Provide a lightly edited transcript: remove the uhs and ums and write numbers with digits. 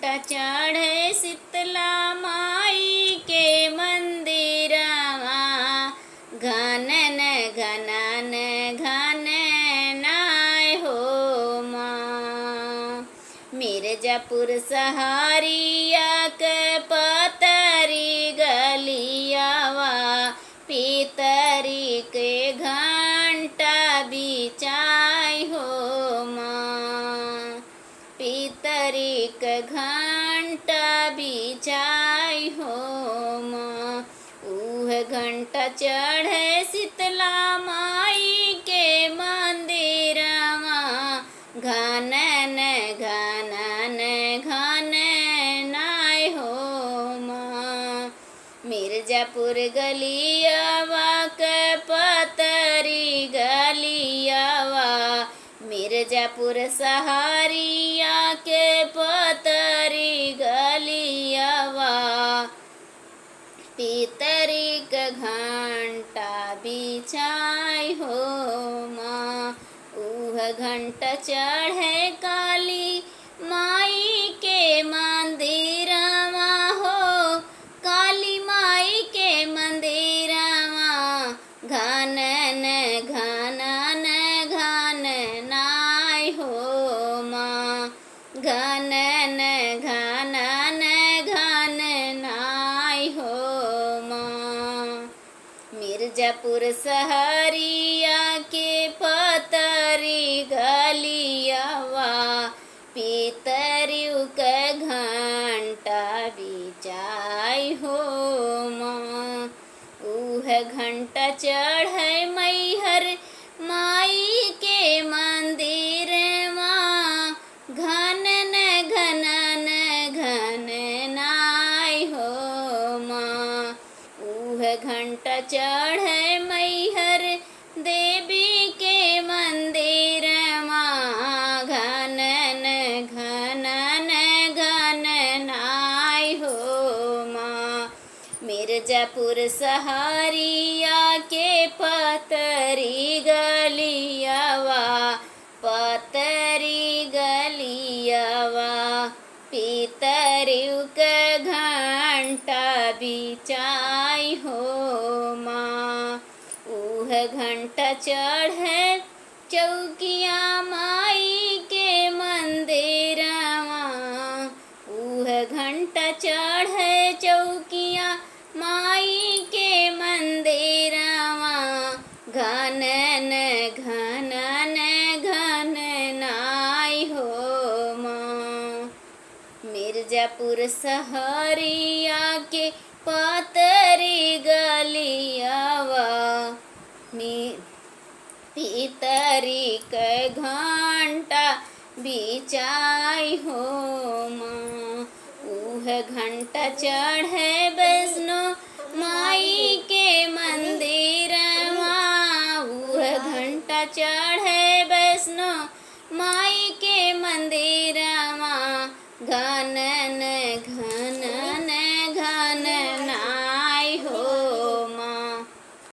चढ़े शीतला माई के मंदिरवा घनन घनन घननाय हो माँ। मिर्जापुर सहरिया के पतरी गलियावा पितरी के घंटा बिचाई हो माँ। पितरी के घंटा बिचाई हो माँ। उह घंटा चढ़े शीतला माई के मंदिरवा घनन घनन घननाय हो माँ। मिर्जापुर गलियावा के पतरी गलियावा मिर्जापुर सहरिया के पतरी गलियावा पितरी के घंटा बिछाई हो माँ। उह घंटा चढ़े काली माई के मंदिरवा हो काली माई के मंदिरवा घनन घनन घननाय हो माँ। घनन घनन घननाय हो माँ। मिर्जापुर सहरिया के पतरी गलियावा पितरियु के घंटा बिचाई हो माँ। उह घंटा चढ़े मैहर माई के मंदिरवा घनन घनन घननाय हो माँ। उह घंटा चढ़े मैहर देवी के मंदिरवा घनन घनन घननाय हो माँ। मिर्जापुर सहरिया के पतरी गलियावा पतरी गलियावा पितरियु के घंटा बिचाई हो माँ। उह घंटा चढ़े चौकिया माई के मंदिरवा उह घंटा चढ़े चौकिया माई के मंदिरवा घनन घनन घननाय हो माँ। मिर्जापुर सहरिया के पतरी गलियावा पितरी के घंटा बिचाई हो माँ। उह घंटा चढ़े वैष्णो